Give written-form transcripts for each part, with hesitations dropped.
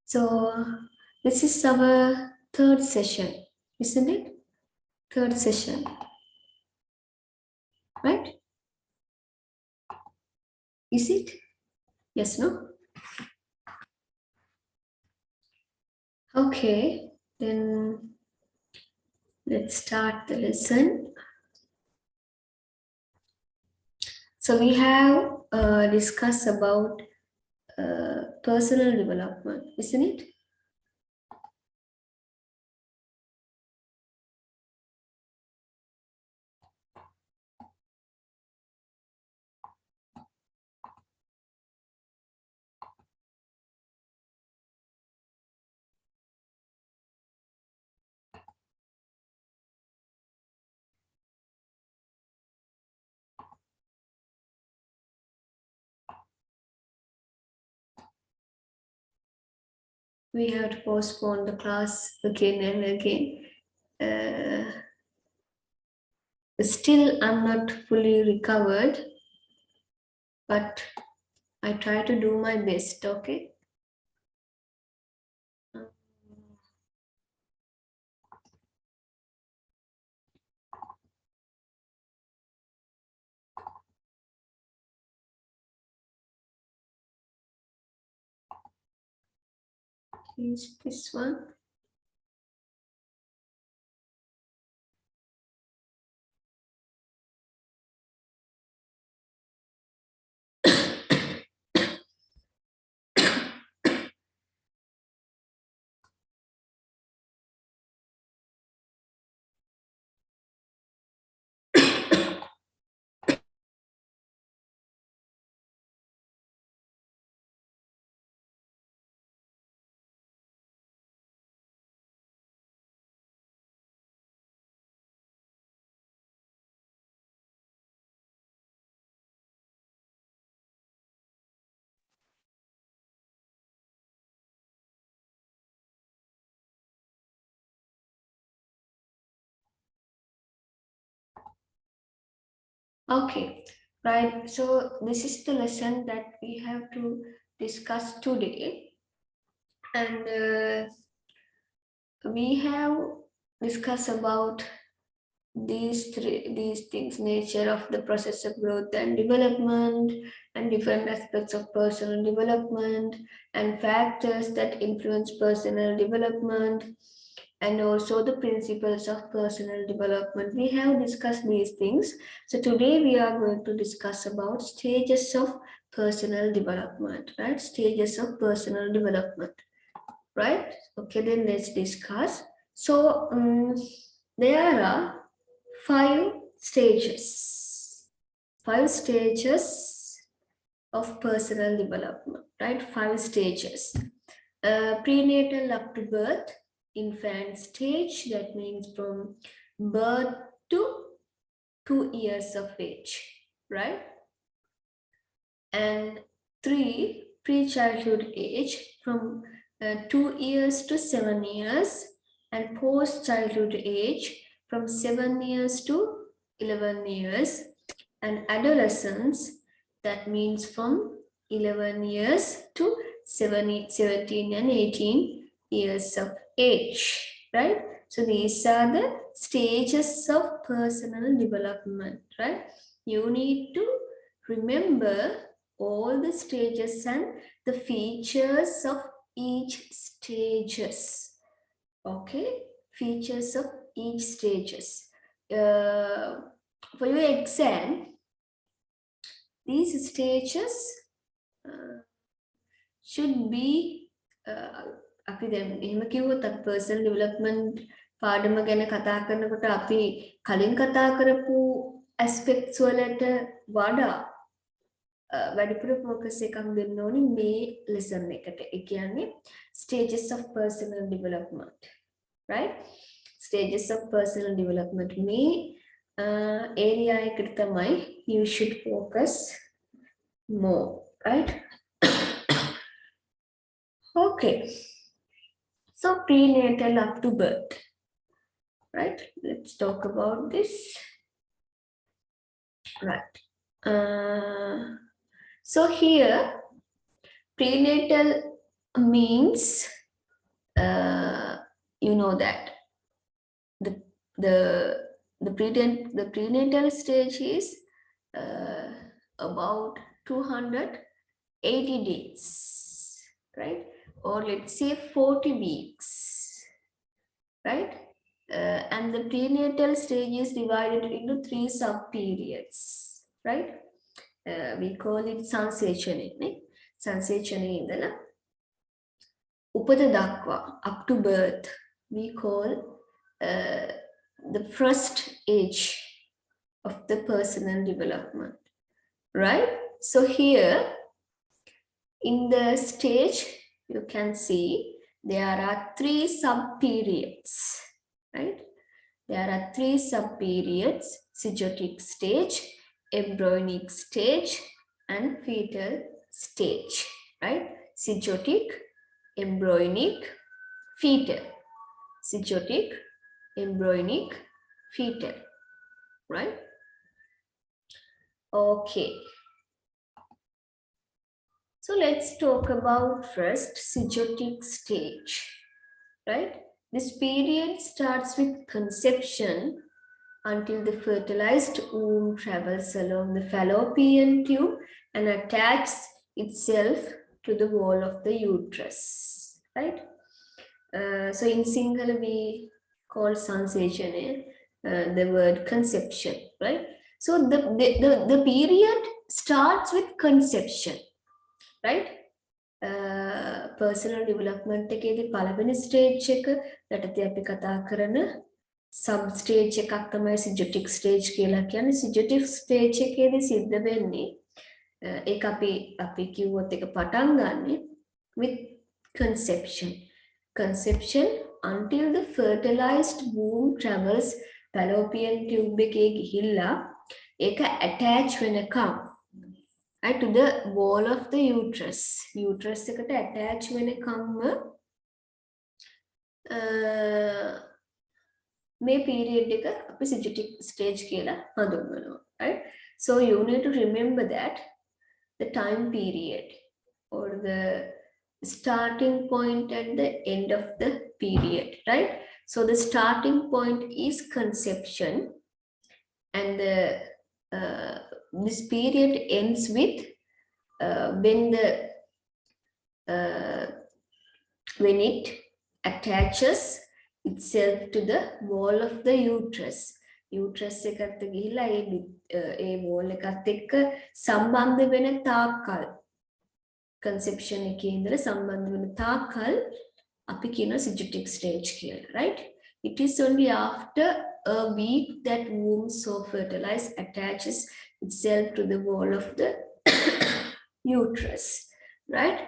So this is our third session, isn't it? Third session, right? Is it? Yes, no? Okay, then let's start the lesson. So we have discussed about personal development, isn't it? We have to postpone the class again and again. Still, I'm not fully recovered, but I try to do my best, okay? Is this one? Okay, right. So this is the lesson that we have to discuss today, and we have discussed about these things: nature of the process of growth and development, and different aspects of personal development, and factors that influence personal development, and also the principles of personal development. We have discussed these things. So today we are going to discuss about stages of personal development, right? Stages of personal development, right? Okay, then let's discuss. So there are five stages. Five stages of personal development, right? Five stages. Prenatal up to birth, infant stage, that means from birth to 2 years of age, right? And three, pre-childhood age, from 2 years to 7 years, and post-childhood age, from 7 years to 11 years, and adolescence, that means from 11 years to 17 and 18 years of age, right? So these are the stages of personal development, right? You need to remember all the stages and the features of each stages. Okay, features of each stages. For your exam, these stages should be අපි දැන් එහෙම කිව්වොත් අපි personal development පාඩම ගැන කතා කරනකොට අපි කලින් කතා කරපු aspects වලට වඩා වැඩිපුර focus එකක් දෙන්න ඕනේ මේ lesson එකට. ඒ කියන්නේ stages of personal development, right? Stages of personal development මේ area එකට තමයි you should focus more, right? Okay, so prenatal up to birth, right? Let's talk about this, right? So here prenatal means you know that the the the prenatal stage is about 280 days, right? Or let's say 40 weeks, right? And the prenatal stage is divided into 3 sub periods, right? We call it sensation. Sensation indala upada dakwa, up to birth, we call uh, the first age of the personal development, right? So here in the stage you can see there are 3 sub periods, right? There are 3 sub periods: zygotic stage, embryonic stage, and fetal stage, right? Zygotic, embryonic, fetal. Zygotic, embryonic, fetal, right? Okay. So let's talk about first zygotic stage, right? This period starts with conception until the fertilized womb travels along the fallopian tube and attaches itself to the wall of the uterus, right? So in Sinhala we call sensation the word conception, right? So the period starts with conception, right? Personal development එකේදී පළවෙනි stage එක යටතේ අපි කතා කරන sub stage එකක් තමයි zygotic stage කියලා කියන්නේ. zygotic stage එකේදී සිද්ධ වෙන්නේ ඒක අපි කිව්වොත් ඒක පටන් ගන්නෙ with conception. Conception until the fertilized womb travels fallopian tube එකේ ගිහිල්ලා ඒක attach වෙනකම්, right, to the wall of the uterus. Uterus එකට attach වෙනකම්ම මේ period එක අපි zygotic stage කියලා හඳුන්වනවා, right? So you need to remember that the time period or the starting point and the end of the period, right? So the starting point is conception, and this period ends with when it attaches itself to the wall of the uterus. Uterus එකත් ගිහිලා ඒ wall එකත් එක්ක සම්බන්ධ වෙන තාක්කල්, conception එකේ ඉඳලා සම්බන්ධ වෙන තාක්කල් අපි කියනවා zygotic stage කියලා, right? It is only after a week that womb so fertilized attaches itself to the wall of the uterus, right?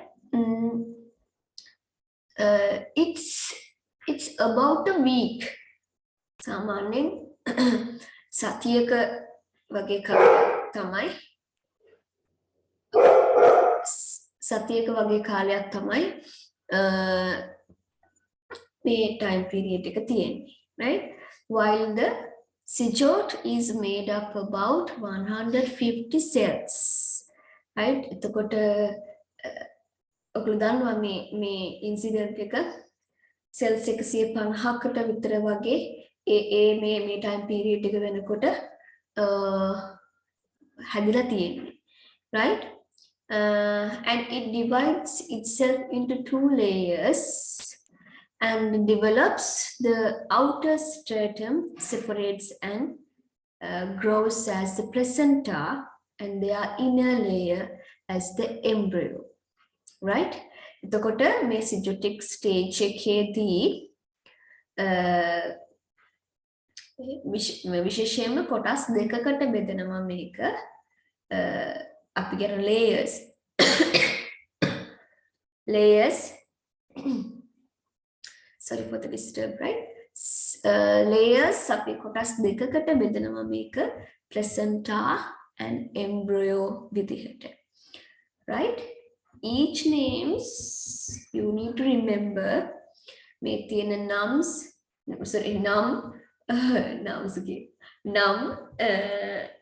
It's about a week. සාමාන්‍යයෙන් සතියක වගේ කාලයක් තමයි මේ time period එක තියෙන්නේ, right? While the zygote is made up about 150 cells, right? එතකොට ඔයගොල්ලෝ දන්නවා මේ incident එක cells 150කට විතර වගේ මේ time period එක වෙනකොට හැදිලා තියෙන්නේ, right? And it divides itself into 2 layers and develops. The outer stratum separates and grows as the placenta, and their inner layer as the embryo, right? එතකොට මේ zygotic stage එකේදී විශේෂයෙන්ම කොටස් දෙකකට බෙදෙනවා මේක. අපි කියන layers sorry for the disturb, right? Layers අපි කොටස් දෙකකට බෙදනවා මේක placenta and embryo විදිහට, right? Each names you need to remember මේ තියෙන nums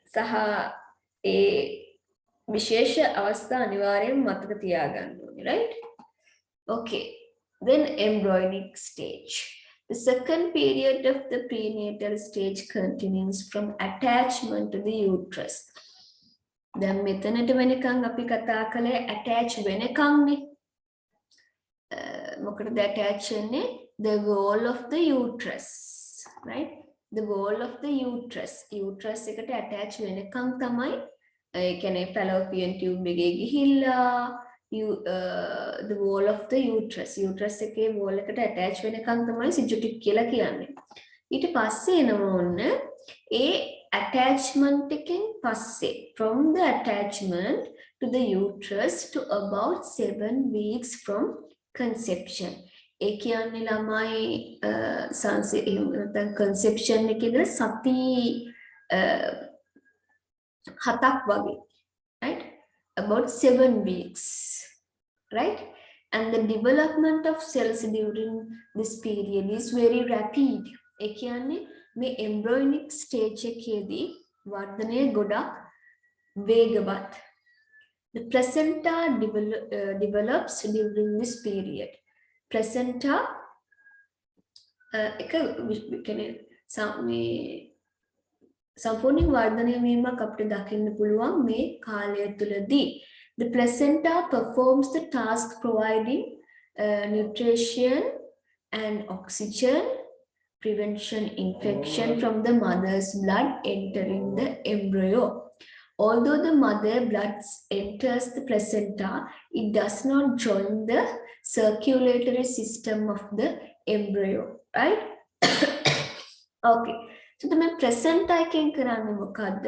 සහ ඒ විශේෂ අවස්ථා අනිවාර්යෙන් මතක තියාගන්න ඕනේ, right? Okay. Then embryonic stage. The second period of the prenatal stage continues from attachment to the uterus. දැන් මෙතනට වෙනකන් අපි කතා කළේ attach වෙනකන්නේ. මොකටද attach වෙන්නේ? The wall of the uterus, right? The wall of the uterus. Uterus එකට attach වෙනකන් තමයි ඒ කියන්නේ fallopian tube එකේ ගිහිල්ලා the wall of the uterus එකේ wall එකට attach වෙනකන් තමයි syzygic කියලා කියන්නේ. ඊට පස්සේ එනවා ඔන්න ඒ attachment එකෙන් පස්සේ from the attachment to the uterus to about 7 weeks from conception. ඒ කියන්නේ ළමයි conception එකේදී සති 7ක් වගේ, right? About 7 weeks, right? And the development of cells during this period is very rapid. ඒ කියන්නේ මේ embryonic stage එකේදී වර්ධනය ගොඩක් වේගවත්. The placenta develops during this period. Placenta එක කියන්නේ සම්පූර්ණ වර්ධනය වීමක් අපිට දකින්න පුළුවන් මේ කාලය තුලදී. The placenta performs the task providing nutrition and oxygen, prevention infection from the mother's blood entering the embryo. Although the mother blood enters the placenta, it does not join the circulatory system of the embryo, right? Okay. So the placenta එකෙන් කරන්නේ මොකද්ද?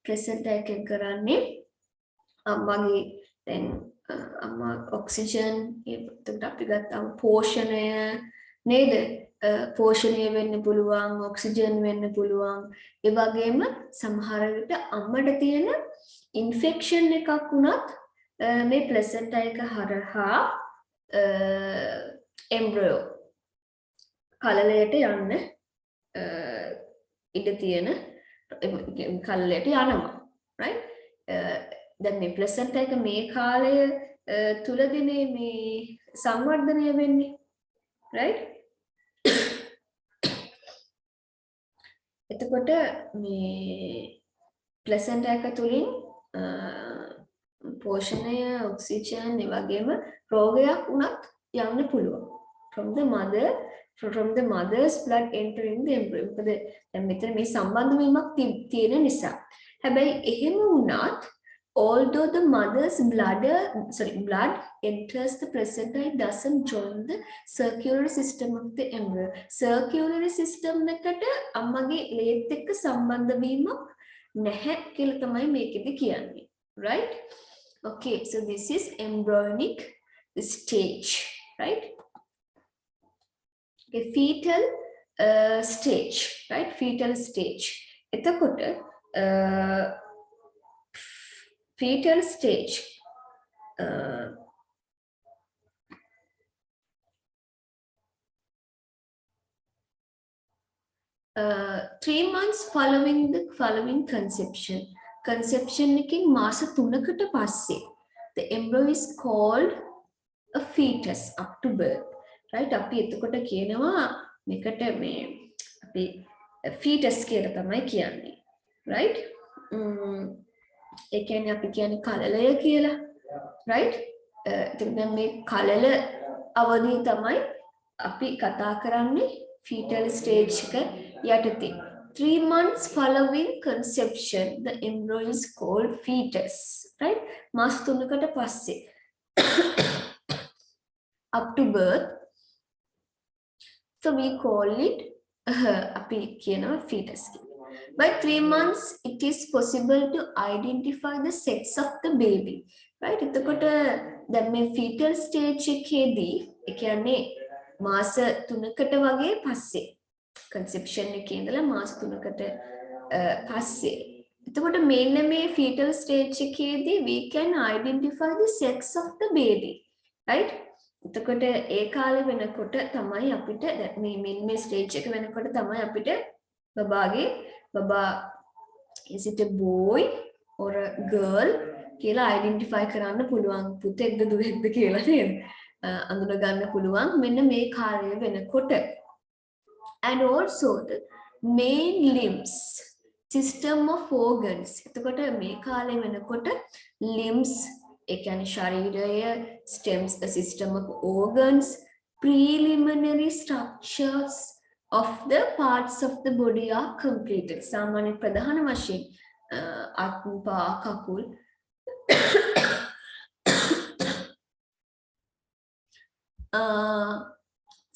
placenta එකෙන් කරන්නේ අම්මගේ දැන් අම්මා oxygen ඒකට අපි ගත්තාම පෝෂණය නේද? පෝෂණය වෙන්න පුළුවන්, ඔක්සිජන් වෙන්න පුළුවන්. ඒ වගේම සමහර විට අම්මට තියෙන ඉන්ෆෙක්ෂන් එකක් වුණත් මේ ප්ලැසෙන්ටා එක හරහා එම්බ්‍රයෝ කලලයට යන්න ඉඩ තියෙන කලලයට යනවා, right? දැන් මේ ප්ලැසෙන්ටා එක මේ කාලය තුලදීනේ මේ සංවර්ධනය වෙන්නේ, right? එතකොට මේ ප්ලැසෙන්ටා එක තුලින් පෝෂණය, ඔක්සිජන් ඒ වගේම රෝගයක් වුණත් යන්න පුළුවන්. From the mother's blood entering the embryo. මොකද දැන් මෙතන මේ සම්බන්ධ වීමක් තියෙන නිසා. හැබැයි එහෙම වුණත් although the mother's blood enters the placenta, it doesn't join the circulatory system of the embryo. Circulatory system එකට අම්මගේ ලේත් එක්ක සම්බන්ධ වීමක් නැහැ කියලා තමයි මේකෙදි කියන්නේ, right? Okay, so this is embryonic stage, right? Okay, fetal stage, right? Fetal stage. එතකොට fetal stage. 3 months following conception. Conception එකෙන් මාස 3කට පස්සේ the embryo is called a fetus up to birth, right? අපි එතකොට කියනවා මේකට මේ අපි fetus කියලා තමයි කියන්නේ, right? ඒ කියන්නේ අපි කියන්නේ කලලය කියලා, right? එතකොට දැන් මේ කලල අවධිය තමයි අපි කතා කරන්නේ fetal stage එක යටතේ. 3 months following conception, the embryo is called fetus, right? මාස 3කට පස්සේ up to birth, so we call it අපි කියනවා fetus. By 3 months, it is possible to identify the sex of the baby, right? එතකොට දැන් මේ fetal stage එකේදී ඒ කියන්නේ මාස 3කට වගේ පස්සේ conception එකේ ඉඳලා මාස 3කට පස්සේ එතකොට මෙන්න මේ fetal stage එකේදී we can identify the sex of the baby, right? එතකොට ඒ කාලේ වෙනකොට තමයි අපිට මේ මේ stage එක වෙනකොට තමයි අපිට බබා is it a boy or a girl කියලා identify කරන්න පුළුවන්, පුතෙක්ද දුවෙක්ද කියලා නේද? අඳුන ගන්න පුළුවන් මෙන්න මේ කාලය වෙනකොට. And also the main limbs system of organs. එතකොට මේ කාලේ වෙනකොට limbs ඒ කියන්නේ ශරීරය, stems a system of organs, preliminary structures of the parts of the body are completed. සාමාන්‍ය ප්‍රධාන වශයෙන් අත් පා කකුල්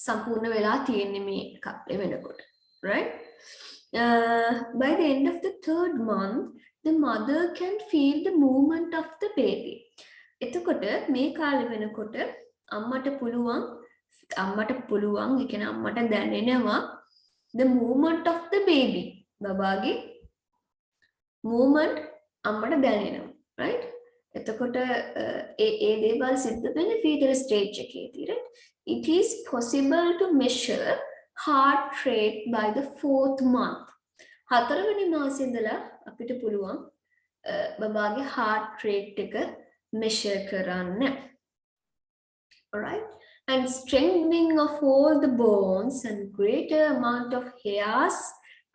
සම්පූර්ණ වෙලා තියෙන්නේ මේ කාලේ වෙනකොට. Right? By the end of the third month, the mother can feel the movement of the baby. එතකොට මේ කාලේ වෙනකොට අම්මට පුළුවන් ඒ කියන්නේ අම්මට දැනෙනවා the movement of the baby. බබාගේ movement අම්මට දැනෙනවා. Right? එතකොට ඒ දේවල් සිද්ධ වෙන්නේ fetal stage එකේදී. Right? It is possible to measure heart rate by the 4th month. 4වෙනි මාසෙ ඉඳලා අපිට පුළුවන් බබාගේ heart rate එක measure කරන්න. Alright? And strengthening of all the bones and greater amount of hairs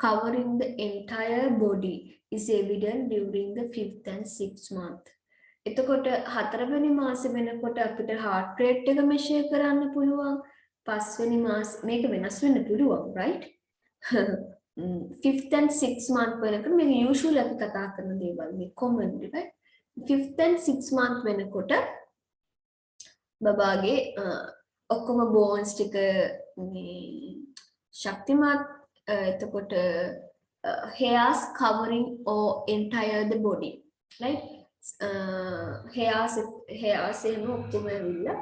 covering the entire body is evident during the 5th and 6th month. එතකොට 4වෙනි මාසෙ වෙනකොට අපිට heart rate එක measure කරන්න පුළුවන්. 5වෙනි මාස මේක වෙනස් වෙන්න පුළුවන්, right? 5th and 6th month වෙනකොට මේක usually අපි කතා කරන දේවල් මේ commonly, right? 5th and 6th month වෙනකොට බබාගේ ඔක්කොම bones ටික මේ ශක්තිමත් එතකොට hairs covering or entire the body, right? hairs එහෙම ඔක්කොම ඇවිල්ලා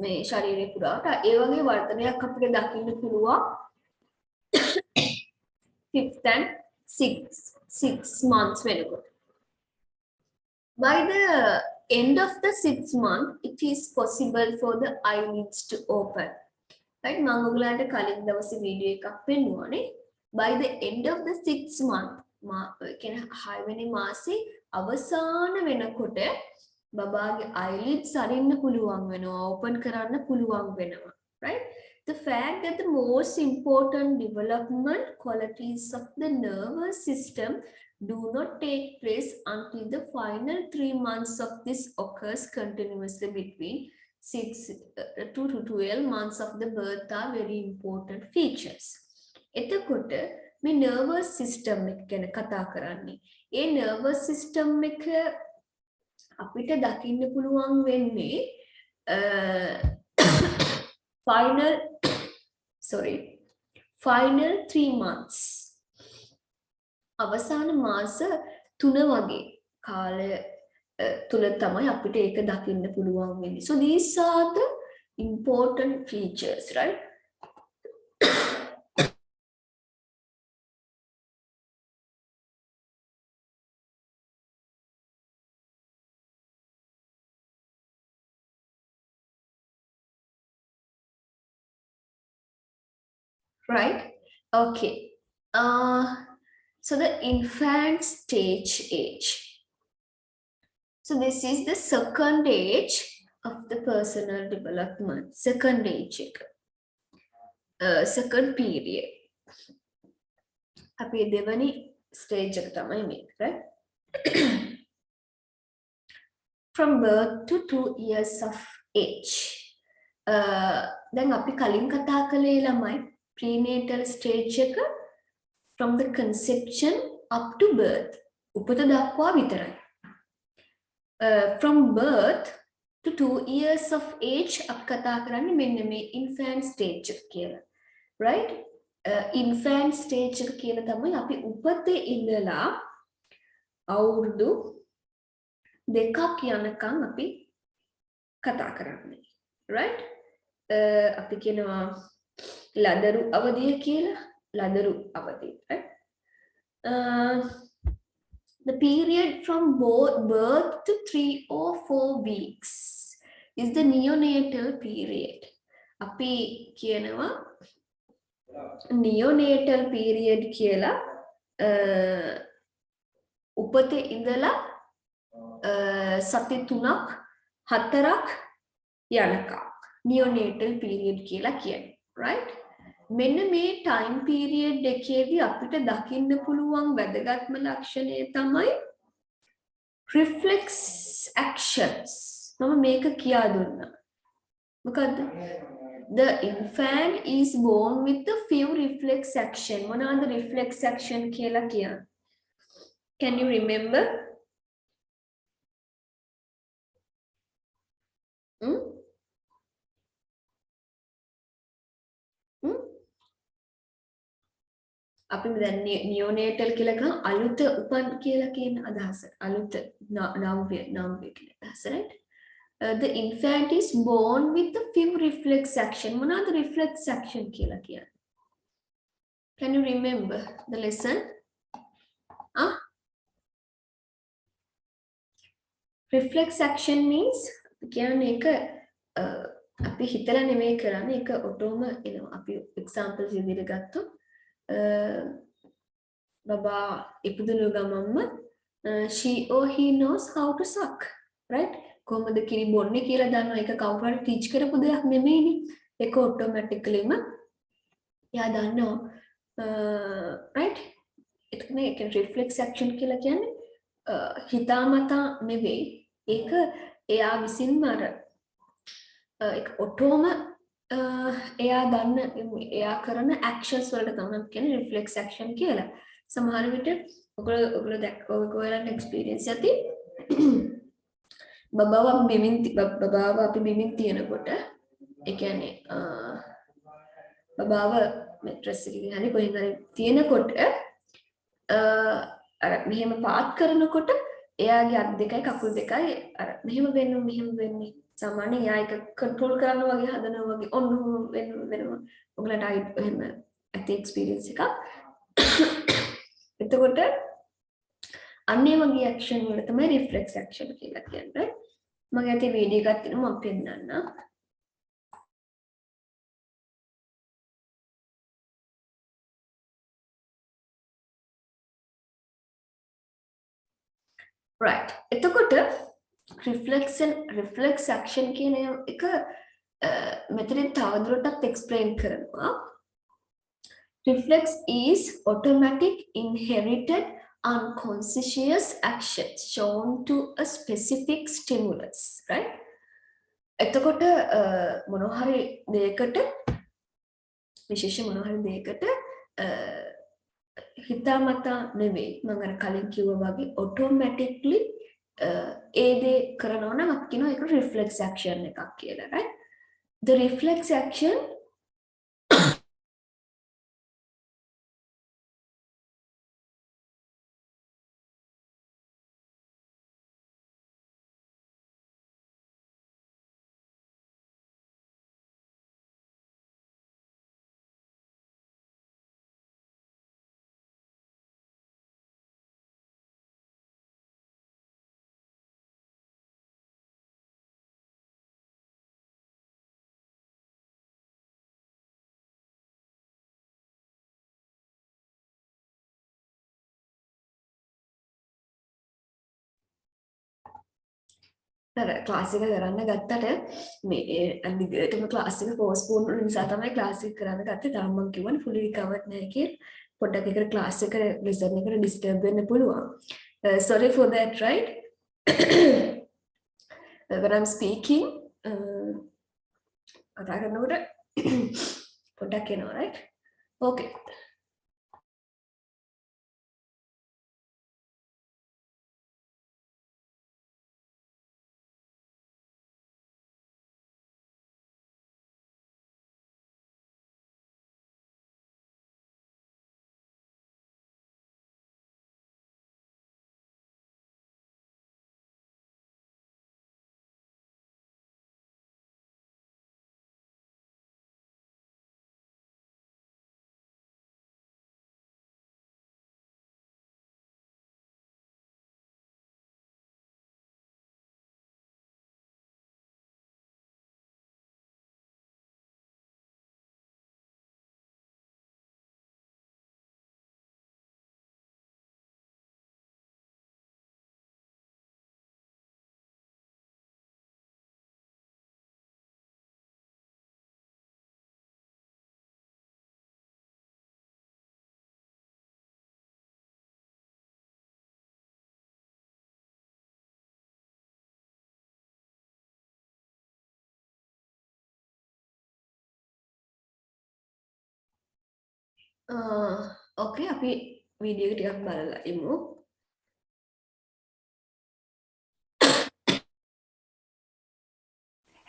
මේ ශරීරය පුරාට ඒ වගේ වර්ධනයක් අපිට දකින්න පුළුවන් 5th and 6 months වෙනකොට. By the end of the 6th month, it is possible for the eyelids to open. Right? මම ඔයගලන්ට කලින් දවසේ වීඩියෝ එකක් පෙන්නුවානේ. By the end of the 6th month, කියන්නේ 6 වෙනි මාසේ අවසාන වෙනකොට බබාගේ eyelids අරින්න පුළුවන් වෙනවා, open කරන්න පුළුවන් වෙනවා. Right? The fact that the most important development qualities of the nervous system do not take place until the final 3 months of this occurs continuously between 6 to 12 months of the birth are very important features. එතකොට මේ nervous system එක ගැන කතා කරන්නේ. ඒ nervous system එක අපිට දකින්න පුළුවන් වෙන්නේ final 3 months. අවසාන මාස 3 වගේ කාලය තුල තමයි අපිට ඒක දකින්න පුළුවන් වෙන්නේ. So these are the important features, right? Right? Okay. So the infant stage age. So this is the second age of the personal development. Second age. Second period. අපි දෙවනි stage එක තමයි මේක, right? From birth to 2 years of age. දැන් අපි කලින් කතා කළේ ළමයි prenatal stage එක from the conception up to birth. උපත දක්වා විතරයි. From birth to 2 years of age අපි කතා කරන්නේ මෙන්න මේ infant stage එක කියලා. Right? Infant stage එක කියලා තමයි අපි උපතේ ඉඳලා අවුරුදු 2ක් යනකම් අපි කතා කරන්නේ. Right? අපි කියනවා ලදරු අවධිය කියලා. ලදරු අවධිය. Right? The period from birth to 3 or 4 weeks is the neonatal period. අපි කියනවා neonatal period කියලා උපතේ ඉඳලා සති 3ක් 4ක් යනකම් නියෝනේටල් පීරියඩ් කියලා කියන්නේ right මෙන්න මේ ටයිම් පීරියඩ් එකේදී අපිට දකින්න පුළුවන් වැදගත්ම ලක්ෂණය තමයි reflex actions මම මේක කියා දුන්නා මොකද්ද the infant is born with a few reflex action මොනවාද reflex action කියලා කියන්නේ can you remember අපි දැන් නියෝනේටල් කියලා කරන අලුත උපන් කියලා කියන අදහස අලුත නව්‍ය කියන අදහස right the infant is born with a few reflex action මොනවාද reflex action කියලා කියන්නේ can you remember the lesson reflex action means කියන්නේ එක අපි හිතලා නෙමෙයි කරන්නේ ඒක ඔටෝම එනවා අපි examples විදිහට ගත්තොත් බබා ඉපදුණු ගමන්ම she or he knows how to suck right කොහොමද කිරි බොන්නේ කියලා දන්නවා ඒක කවුරු හරි ටීච් කරපු දෙයක් නෙමෙයිනේ ඒක ඔටෝමැටිකලිම එයා දන්නවා right ඒක reflex action කියලා කියන්නේ හිතාමතා නෙවෙයි ඒක එයා විසින්ම අර ඒක ඔටෝම එයා දන්න එයා කරන actions වලට තමයි කියන්නේ reflex action කියලා. සමහර විට ඔයගොල්ලෝ ඔයගොල්ලන්ට experience ඇති බබාව අපි බිමින් තියනකොට ඒ කියන්නේ බබාව මැට්‍රස් එකකින් හරි කොහෙන් හරි තියනකොට අර මෙහෙම පාත් කරනකොට එයාගේ අත් දෙකයි කකුල් දෙකයි අර මෙහෙම වෙන්නේ සාමාන්‍යයෙන් එයා එක කන්ට්‍රෝල් කරනවා වගේ හදනවා වගේ ඔන්න වෙනවා ඔයගලට එහෙම ඇති එක්ස්පීරියන්ස් එකක් එතකොට අන්නේ වගේ ඇක්ෂන් වල තමයි රිෆ්ලෙක්ස් ඇක්ෂන් කියලා කියන්නේ මම ඇති වීඩියෝ එකක් තියෙනවා මම පෙන්නන්නම් right එතකොට reflex action කියන එක මෙතනින් තවදුරටත් explain කරනවා reflex is automatic inherited unconscious action shown to a specific stimulus right එතකොට මොනවා හරි දෙයකට විශේෂ මොනවා හරි දෙයකට හිතාමතා නෙවෙයි මම අර කලින් කිව්වා වගේ automatically ඒ දේ කරනවා නම් අපි කියනවා ඒක reflex action එකක් කියලා right the reflex action class එක කරන්න ගත්තට මේ අනිගටම ක්ලාස් එක පෝස්ට්පෝන් වුණ නිසා තමයි ක්ලාස් එක කරන්න ගත්තේ. තාම මම කිව්වනේ fully recovered නැහැ කියලා. පොඩ්ඩක් එකට ක්ලාස් එක ලෙසන් එකට disturb වෙන්න පුළුවන්. Sorry for that right? When I'm speaking කතා කරනකොට පොඩ්ඩක් එනවා right? Okay. Oke, අපි වීඩියෝ ටිකක් බලලා ඉමු.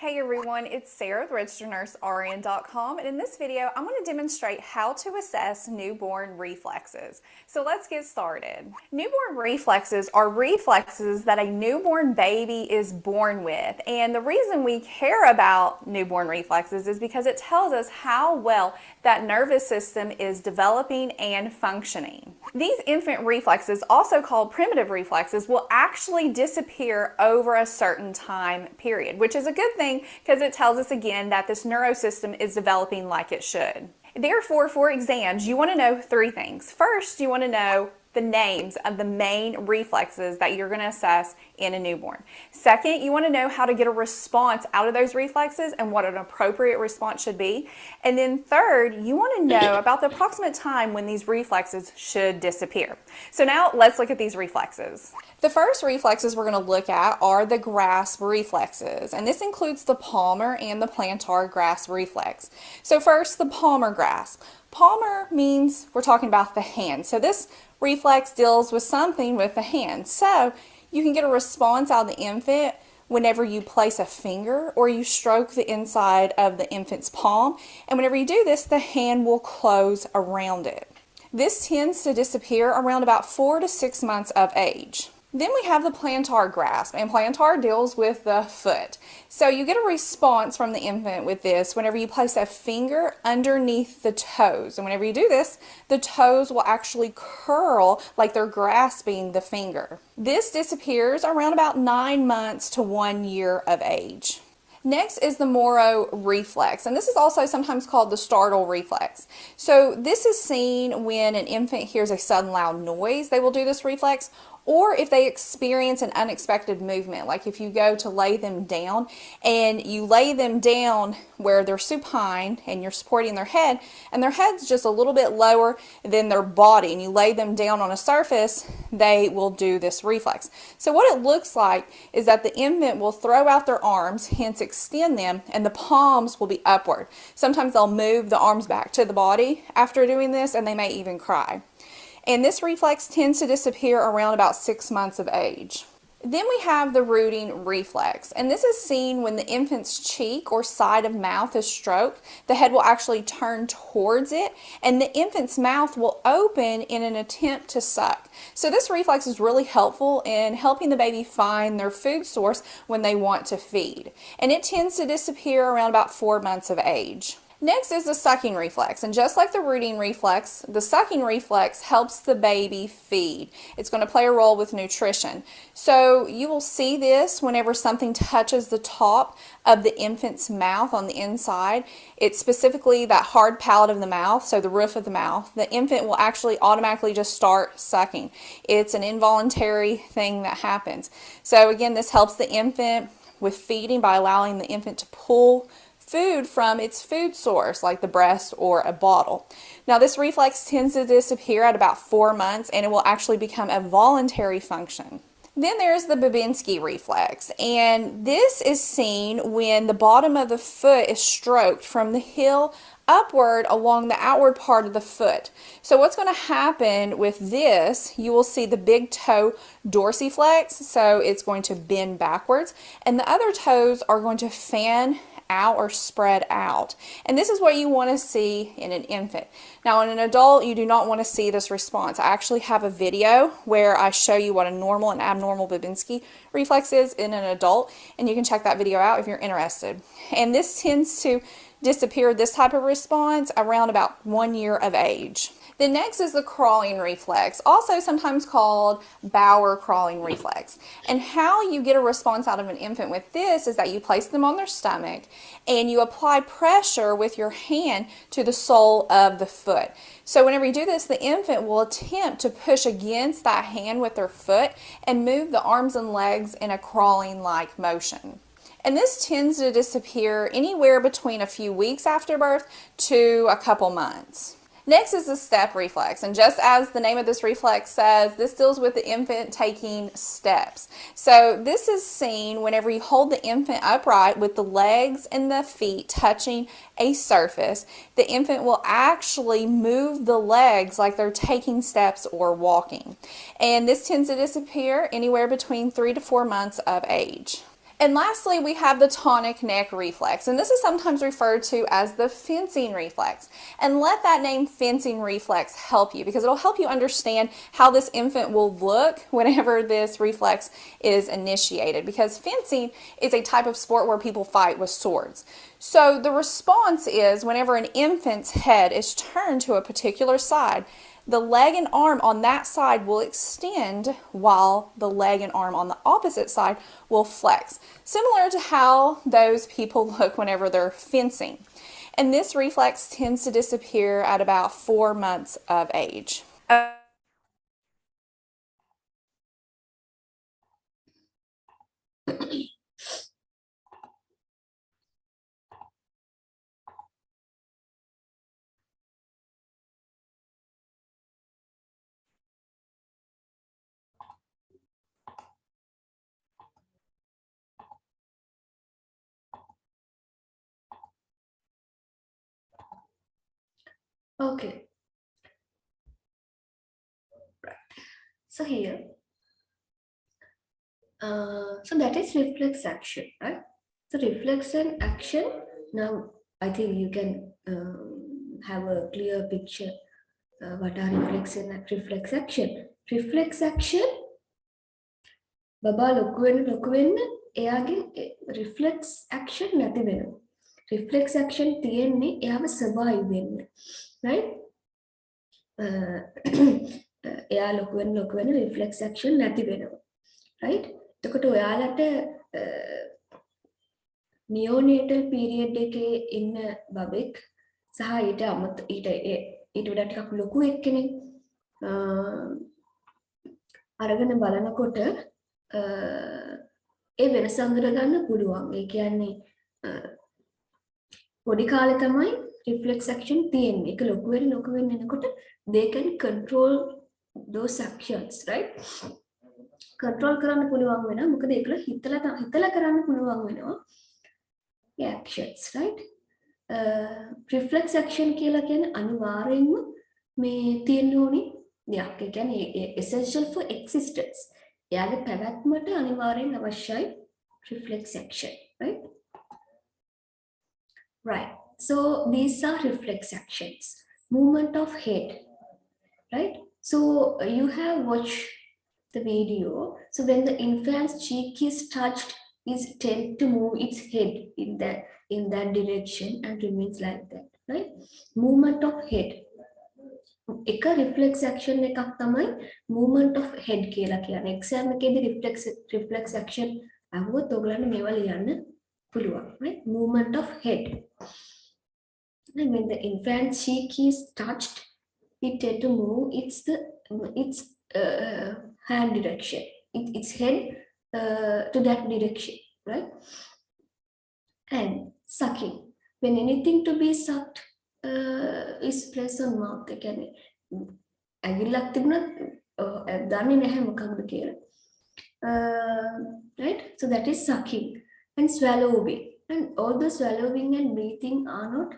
Hey everyone, it's Sarah with registerednursern.com, and in this video I'm going to demonstrate how to assess newborn reflexes. So let's get started. Newborn reflexes are reflexes that a newborn baby is born with, and the reason we care about newborn reflexes is because it tells us how well that nervous system is developing and functioning. These infant reflexes, also called primitive reflexes, will actually disappear over a certain time period, which is a good thing because it tells us again that this neurosystem is developing like it should. Therefore, for exams, you want to know three things. First, you want to know the names of the main reflexes that you're going to assess in a newborn. Second, you want to know how to get a response out of those reflexes and what an appropriate response should be. And then third, you want to know about the approximate time when these reflexes should disappear. So now let's look at these reflexes. The first reflexes we're going to look at are the grasp reflexes, and this includes the palmar and the plantar grasp reflex. So first, the palmar grasp. Palmar means we're talking about the hand. So this reflex deals with something with the hand. So you can get a response out of the infant whenever you place a finger or you stroke the inside of the infant's palm. And whenever you do this, the hand will close around it. This tends to disappear around about 4 to 6 months of age. Then we have the plantar grasp, and plantar deals with the foot. So you get a response from the infant with this whenever you place a finger underneath the toes. And whenever you do this, the toes will actually curl like they're grasping the finger. This disappears around about 9 months to 1 year of age. Next is the Moro reflex, and this is also sometimes called the startle reflex. So this is seen when an infant hears a sudden loud noise, they will do this reflex, or if they experience an unexpected movement, like if you go to lay them down and you lay them down where they're supine and you're supporting their head and their head's just a little bit lower than their body, and you lay them down on a surface, they will do this reflex. So what it looks like is that the infant will throw out their arms, hence extend them, and the palms will be upward. Sometimes they'll move the arms back to the body after doing this, and they may even cry. And this reflex tends to disappear around about 6 months of age. Then we have the rooting reflex, and this is seen when the infant's cheek or side of mouth is stroked. The head will actually turn towards it, and the infant's mouth will open in an attempt to suck. So this reflex is really helpful in helping the baby find their food source when they want to feed. And it tends to disappear around about 4 months of age. Next is the sucking reflex, and just like the rooting reflex, the sucking reflex helps the baby feed. It's going to play a role with nutrition. So you will see this whenever something touches the top of the infant's mouth on the inside. It's specifically that hard palate of the mouth, so the roof of the mouth. The infant will actually automatically just start sucking. It's an involuntary thing that happens. So again, this helps the infant with feeding by allowing the infant to pull food from its food source, like the breast or a bottle. Now this reflex tends to disappear at about 4 months, and it will actually become a voluntary function. Then there's the Babinski reflex, and this is seen when the bottom of the foot is stroked from the heel upward along the outward part of the foot. So what's going to happen with this, you will see the big toe dorsiflex, so it's going to bend backwards, and the other toes are going to fan out or spread out. And this is what you want to see in an infant. Now in an adult, you do not want to see this response. I actually have a video where I show you what a normal and abnormal Babinski reflex is in an adult, and you can check that video out if you're interested. And this tends to disappear, this type of response, around about 1 year of age. The next is the crawling reflex, also sometimes called Bauer crawling reflex. And how you get a response out of an infant with this is that you place them on their stomach and you apply pressure with your hand to the sole of the foot. So whenever you do this, the infant will attempt to push against that hand with their foot and move the arms and legs in a crawling-like motion. And this tends to disappear anywhere between a few weeks after birth to a couple months. Next is the step reflex, and just as the name of this reflex says, this deals with the infant taking steps. So this is seen whenever you hold the infant upright with the legs and the feet touching a surface. The infant will actually move the legs like they're taking steps or walking. And this tends to disappear anywhere between 3 to 4 months of age. And lastly, we have the tonic neck reflex, and this is sometimes referred to as the fencing reflex. And let that name fencing reflex help you, because it'll help you understand how this infant will look whenever this reflex is initiated, because fencing is a type of sport where people fight with swords. So the response is whenever an infant's head is turned to a particular side, the leg and arm on that side will extend while the leg and arm on the opposite side will flex, similar to how those people look whenever they're fencing. And this reflex tends to disappear at about 4 months of age. Okay, right. So here, so that is reflex action, right? So reflex and action. Now, I think you can have a clear picture what are reflex and reflex action. Reflex action, බබා ලොකු වෙන්න එයාගේ reflex action නැති වෙනවා. reflex action තියෙන්නේ එයාව survive වෙන්න. right? එයා ලොකු වෙන්න reflex action නැති වෙනවා. right? එතකොට ඔයාලට නියෝනේටල් පීරියඩ් එකේ ඉන්න බබෙක් සහ ඊට වඩා ටිකක් ලොකු එක්කෙනෙක් අරගෙන බලනකොට ඒ වෙනස අඳුරගන්න පුළුවන්. ඒ කියන්නේ පොඩි කාලේ තමයි reflex action තියෙන්නේ. ඒක ලොකු වෙන්න එනකොට they can control those actions, right? control කරන්න පුළුවන් වෙනවා. මොකද ඒකල හිතලා කරන්න පුළුවන් වෙනවා. actions, right? reflex action කියලා කියන්නේ අනිවාර්යෙන්ම මේ තියෙන්න ඕනි දෙයක්. ඒ කියන්නේ essential for existence. එයාගේ පැවැත්මට අනිවාර්යෙන් අවශ්‍යයි reflex action, right? Right. So these are reflex actions. Movement of head, right? So you have watched the video. So when the infant's cheek is touched, it tends to move its head in that direction and remains like that, right? Movement of head. එක reflex action එකක් තමයි movement of head කියලා කියන්නේ. exam එකේදී reflex action අහුවොත් ඔයගලන්ට මේවා ලියන්න පුළුවන්, right? movement of head. And when the infant cheek is touched, it tend to move its hand direction, its head to that direction, right? And sucking, when anything to be sucked is placed on mouth. ඒ කියන්නේ ඇඟිල්ලක් තිබුණත් දන්නේ නැහැ මොකක්ද කියලා. Right? So that is sucking. And swallowing. And although swallowing and breathing are not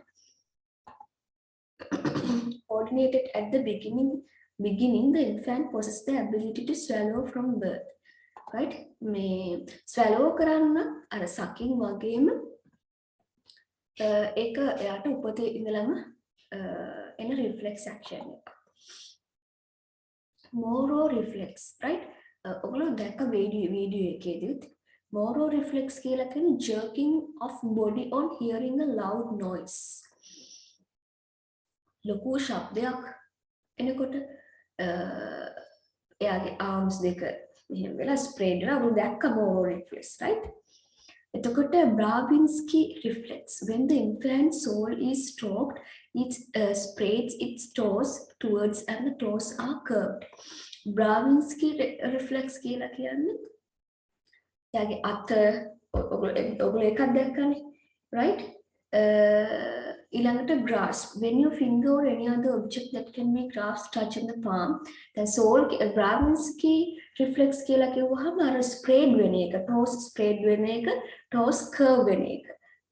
coordinated at the beginning, the infant possesses the ability to swallow from birth. Right? මේ swallow කරන්න අර sucking වගේම ඒක එයාට උපතේ ඉඳලම එන reflex action එක. Moro reflex, right? ඔයගොල්ලෝ දැක්ක වීඩියෝ එකේදීත් Moro reflex කියලා කියන්නේ jerking of body on hearing a loud noise. ලොකු ශබ්දයක් එනකොට එයාගේ arms දෙක මෙහෙම වෙලා spread වෙලා ඔයගොල්ලෝ දැක්ක Moro reflex, right? එතකොට Bravinsky reflex, when the infant's soul is stroked, it spreads its toes towards and the toes are curved. Bravinsky reflex කියලා කියන්නේ යාගේ අත ඔයගොල්ලෝ එකක් දැක්කනේ, right? ඊළඟට grasp. When you finger or any other object that can be grasped, touch in the palm, then soul Brahminski reflex කියලා කිව්වහම අර spread වෙන එක, toes spread වෙන එක, toes curve වෙන එක.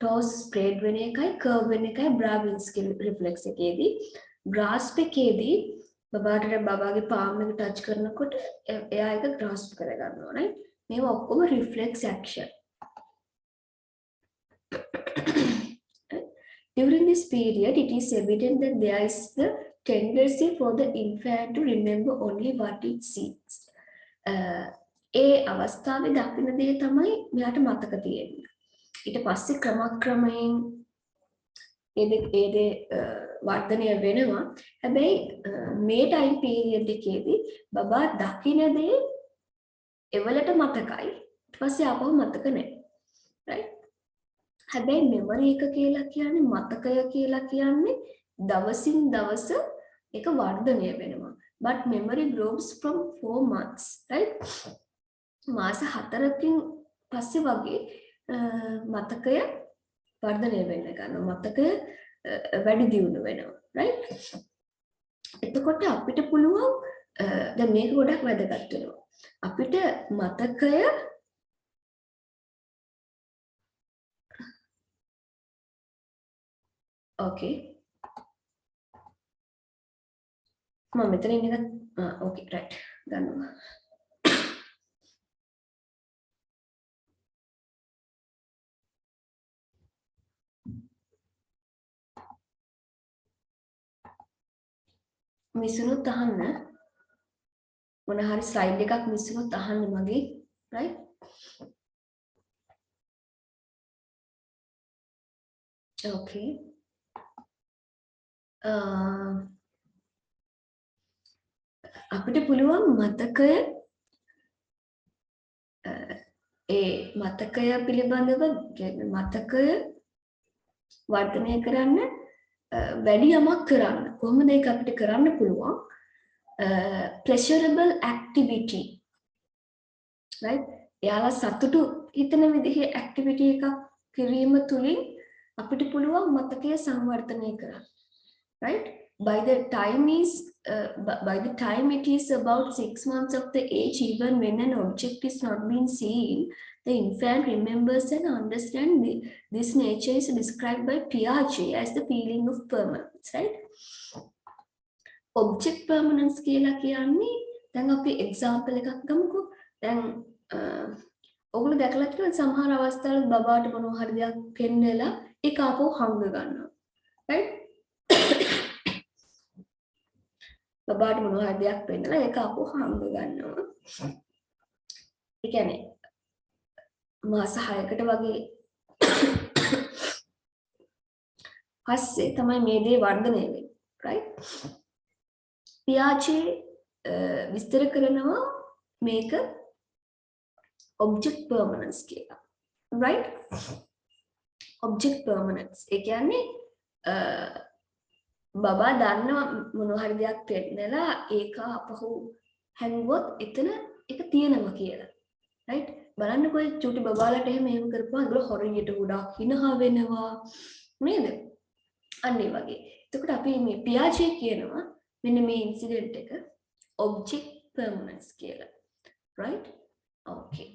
toes spread වෙන එකයි curve වෙන එකයි Brahminski reflex එකේදී. grasp එකේදී බබාගේ palm එක touch කරනකොට එයා ඒක grasp කරගන්නවා, right? මේවා ඔක්කොම reflex action. During this period, it is evident that there is the tendency for the infant to remember only what it sees. ඒ අවස්ථාවේ දකින්න දේ තමයි මෙයාට මතක තියෙන්නේ. ඊට පස්සේ ක්‍රමක්‍රමයෙන් ඒ දේ වර්ධනය වෙනවා. හැබැයි මේ ටයිම් පීරියඩ් එකේදී බබා දකින්න දේ එවලට මතකයි. ඊට පස්සේ ආපහු මතක නැහැ. right? හැබැයි මෙමරි එක කියලා කියන්නේ මතකය කියලා කියන්නේ දවසින් දවස ඒක වර්ධනය වෙනවා. But memory grows from 4 months, right? මාස 4කින් පස්සේ වගේ මතකය වර්ධනය වෙන්න ගන්නවා. මතකය වැඩි දියුණු වෙනවා, right? එතකොට අපිට පුළුවන් දැන් මේක ගොඩක් වැදගත් වෙනවා. අපිට මතකය okay. මම මෙතන ඉන්න එක okay right ගන්නවා. මිසුනුත් අහන්න මොන හරි ස්ලයිඩ් එකක් මිසුනුත් අහන්න මගේ right? okay. අපිට පුළුවන් මතකය මතකය පිළිබඳව මතකය වර්ධනය කරන්න වැඩි යමක් කරන්න කොහොමද ඒක අපිට කරන්න පුළුවන් pleasurable activity right එයාලා සතුටු හිතන විදිහේ activity එකක් කිරීම තුලින් අපිට පුළුවන් මතකය සංවර්ධනය කරන්න right by the time it is about 6 months of the age, even when an object is not being seen, the infant remembers and understands this nature is described by Piaget as the feeling of permanence, right? Object permanence කියලා කියන්නේ දැන් අපි example එකක් ගමුකෝ. දැන් ඔයගොල්ලෝ දැකලා තියෙනවා සමහර අවස්ථාවල බබාට මොනවා හරි දෙයක් පෙන්නලා ඒක ආපහු හංග ගන්නවා. right? බබාට මොනවා හරි දෙයක් පෙන්නලා ඒක ආපහු හංග ගන්නවා. ඒ කියන්නේ මාස 6කට වගේ පස්සේ තමයි මේ දේ වර්ධනය වෙන්නේ. right? පියාචේ විස්තර කරනවා මේක object permanence කියලා. right? object permanence. ඒ කියන්නේ බබා දන්නවා මොනවා හරි දෙයක් පෙන්නලා ඒක අපහු හැංගුවොත් එතන ඒක තියෙනවා කියලා. right? බලන්නකෝ චූටි බබාලට එහෙම කරපුවා ඒගොල්ලෝ හොරියට ගොඩක් හිනහා වෙනවා නේද? අන්න ඒ වගේ. එතකොට අපි මේ පියාචේ කියනවා මෙන්න මේ ඉන්සිඩන්ට් එක object permanence කියලා. right? okay.